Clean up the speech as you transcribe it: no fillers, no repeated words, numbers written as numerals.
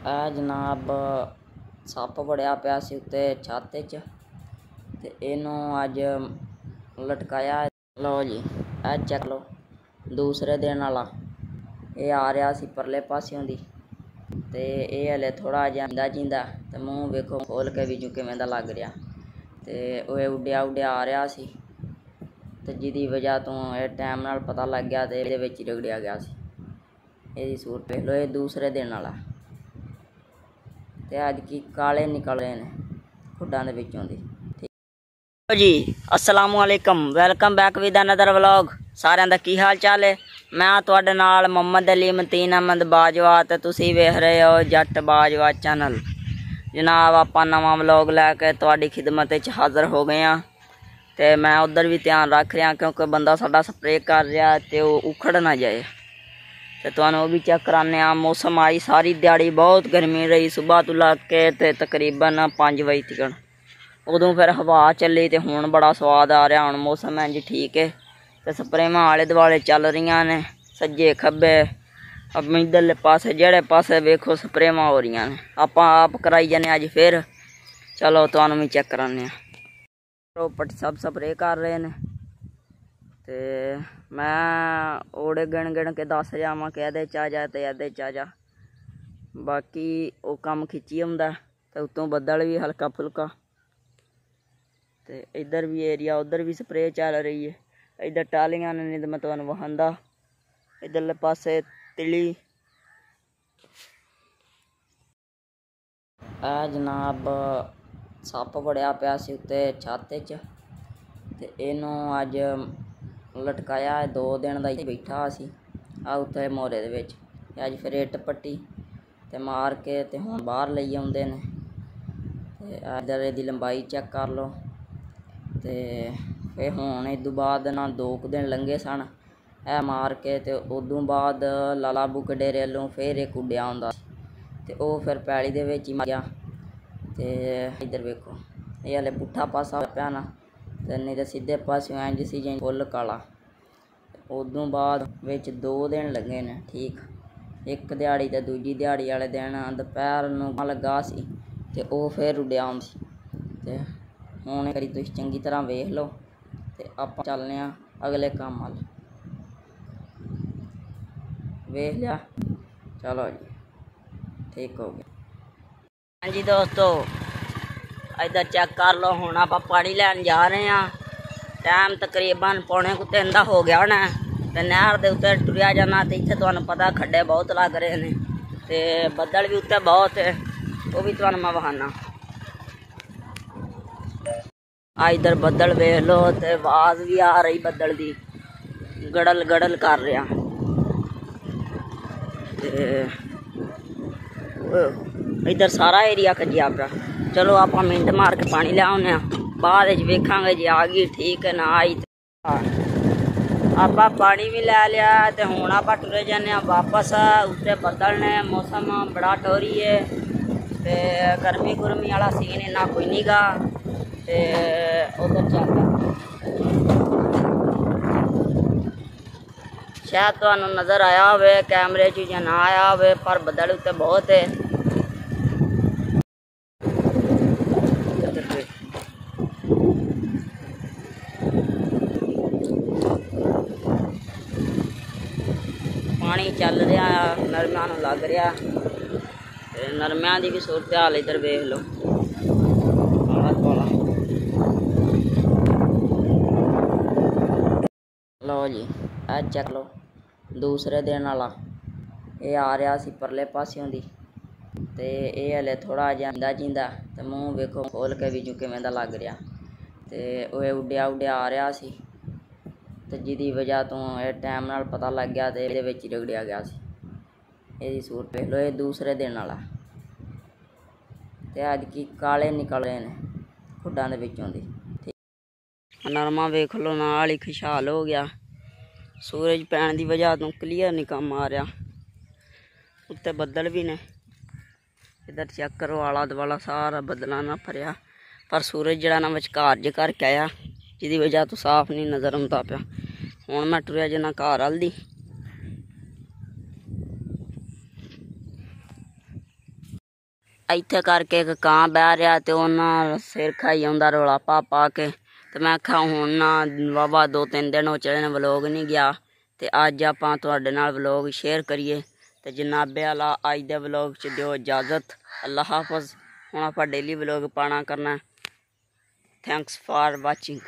जनाब सप्प बड़िया पिया सी उत्ते छत्त च ते इनू अज लटकाया। लो जी चेक लो दूसरे दिन वाला ये आ रहा सी परले पासियों दी ते ये हले थोड़ा जिहा जींदा ते मूँह वेखो खोल के विचों किवें दा लग रहा ते ओह उड्डिया उड्डिया आ रहा सी ते जिहदी वजह तो ये टाइम नाल पता लग गया ते इहदे विच रगड़िया गया सी। इहदी सूरत वेख लो, ये दूसरे दिन वाला ते अज की काले निकल रहे हैं खुड्डां दे विचों दी। जी अस्सलामुअलैकुम, welcome back with another vlog. सारिਆਂ ਦਾ की हाल चाल है? मैं तुहाडे नाल मोहम्मद अली मतीन अहमद बाजवा ते तुसीं वेख रहे हो जट बाजवा चैनल। जनाब आपां नवां व्लॉग लैके तुहाडी खिदमत च हाज़र हो गए हैं ते मैं उधर भी ध्यान रख रहा क्योंकि बंदा साडा स्प्रे कर रहा ते वो उखड़ ना जाए ते तुहानूं भी चेक कराने। मौसम आई सारी दिहाड़ी बहुत गर्मी रही सुबह तो लग के ते तकरीबन 5 बजे तक, उदों फिर हवा चली तो हुण बड़ा स्वाद आ रहा। हुण मौसम इंज ठीक है तो स्प्रेवां आले दुआले चल रही ने सज्जे खब्बे इधरले पासे जेड़े पासे वेखो स्प्रेवां हो रही ने। आपां आप कराई जाने अज फिर। चलो तुहानूं भी चेक कराने। रोपट सब स्प्रे कर रहे हैं ते मैं ओड़े गिण गिण के दस जावां कि एहदे च आ जा ते एहदे च आ जा, बाकी वो कम खिच्ची आउंदा ते उत्तों बदल भी हल्का फुल्का ते इधर भी एरिया उधर भी स्प्रे चल रही है। इधर टालियां ने नहीं तो मैं तुहानूं वहांदा इधरले पासे तिली। जनाब सप्प बड़िया पिया सी उत्ते छत्त च ते इनू अज लटकाया। 2 दिन दा बैठा सी आ उत्ते मोरे दे विच ते अज फिर इट पट्टी ते मार के ते हुण बाहर लई आउंदे ने ते इधर इहदी लंबाई चेक कर लो ते फिर हुण इदों बाद ना 2 दिन लंघे सन ए मार के ते उदों बाद लाला बुक डेरे वालों फिर एक उड्डिया आउंदा ते ओह फिर पैली दे विच ही मर गया ते इधर वेखो ये हले पुट्ठा पासा पिया ना ते नहीं तो सीधे पासियों इंज सी जिवें फुल काला। उदों बाद विच 2 दिन लगे ने ठीक, एक दिहाड़ी ते दूजी दिहाड़ी वाले दिन दोपहर नूं लगा सी ते ओह फिर उड्डिया आउंदा सी ते हुण करी तुसीं चंगी तरह वेख लो ते आपां चलने आ अगले काम वाल। वेख लिया? चलो जी ठीक हो गया। हाँ जी दोस्तों इधर चेक कर लो। हुण आपां पानी लैन जा रहे हैं। टाइम तकरीबन 2:45 दा हो गया होना ते नहर दे उत्ते टुरिया जाना ते इत्थे तुहानूं पता खड्डे बहुत लग रहे हैं ते बदल भी उत्ते बहुत है, वो भी तुहानूं मैं वखाना। इधर बदल वेख लो ते आवाज़ भी आ रही बदल दी, गड़ल गड़ल कर रहा ते इधर सारा एरिया कज्जिया पिया। चलो आप मिनट मार के पानी ले आने बाद वेखांगे जे आ गई ठीक है ना आई आप पानी भी लै लिया ते हुण आप टुरे जाने वापस। उत्ते बदल ने मौसम बड़ा टोरी है ते गर्मी गुरमी वाला सीन इन्ना कोई नहीं गा ते उधर चल शायद तुहानूं नज़र आया होवे कैमरे च या ना आया होवे पर बदल उत्ते बहुत है। पानी चल रहा नरम्या नूं लग रहा ते नरम्या की भी सूरत हाल इधर वेख लो आला दुआला। लो जी चेक लो दूसरे दिन वाला ये आ रहा सी परले पासियों दी ते ये हले थोड़ा जिहा जींदा ते मूँह वेखो खोल के विचों किवें दा लग रहा ते ओह उड्डिया उड्डिया आ रहा सी ते जिहदी वजह तो ये टाइम नाल पता लग गया ते इहदे विच रगड़िया गया सी। इहदी सूरत वेख लो, ये दूसरे दिन वाला ते अज की काले निकल रहे हैं खुड्डां दे विचों दी। नरमा वेख लो नाल ही खुशहाल हो गया। सूरज पैण की वजह तो क्लीयर नहीं कम आ रहा, उत्ते बदल भी ने। इधर चेक करो आला दुआला सारा बदलों ना भरिया पर सूरज जड़ा ना विचकार जे करके आया जिहदी वजह तो साफ नहीं नज़र आउंदा पिया। हुण मैं टुरिया जाना घर हल्दी ਇੱਥੇ ਕਰਕੇ ਇੱਕ ਕਾਂ ਬਹਿ ਰਿਹਾ ਤੇ ਉਹਨਾਂ ਸਿਰ ਖਾਈ ਆਉਂਦਾ ਰੌਲਾ ਪਾ ਕੇ। ਤੇ ਮੈਂ ਆਖਿਆ ਹੁਣ ਨਾ ਵਾਹਵਾ 2-3 ਦਿਨ ਹੋ ਚਲੇ ਨੇ ਵਲੋਗ ਨਹੀਂ ਗਿਆ ਤੇ ਅੱਜ ਆਪਾਂ ਤੁਹਾਡੇ ਨਾਲ ਵਲੋਗ ਸ਼ੇਅਰ ਕਰੀਏ। ਤੇ ਜਨਾਬੇ ਵਾਲਾ ਅੱਜ ਦੇ ਵਲੋਗ 'ਚ ਦਿਓ ਇਜਾਜ਼ਤ। ਅੱਲਾ ਹਾਫਿਜ਼। ਹੁਣ ਆਪਾਂ ਡੇਲੀ ਵਲੋਗ ਪਾਣਾ ਕਰਨਾ। Thanks for watching.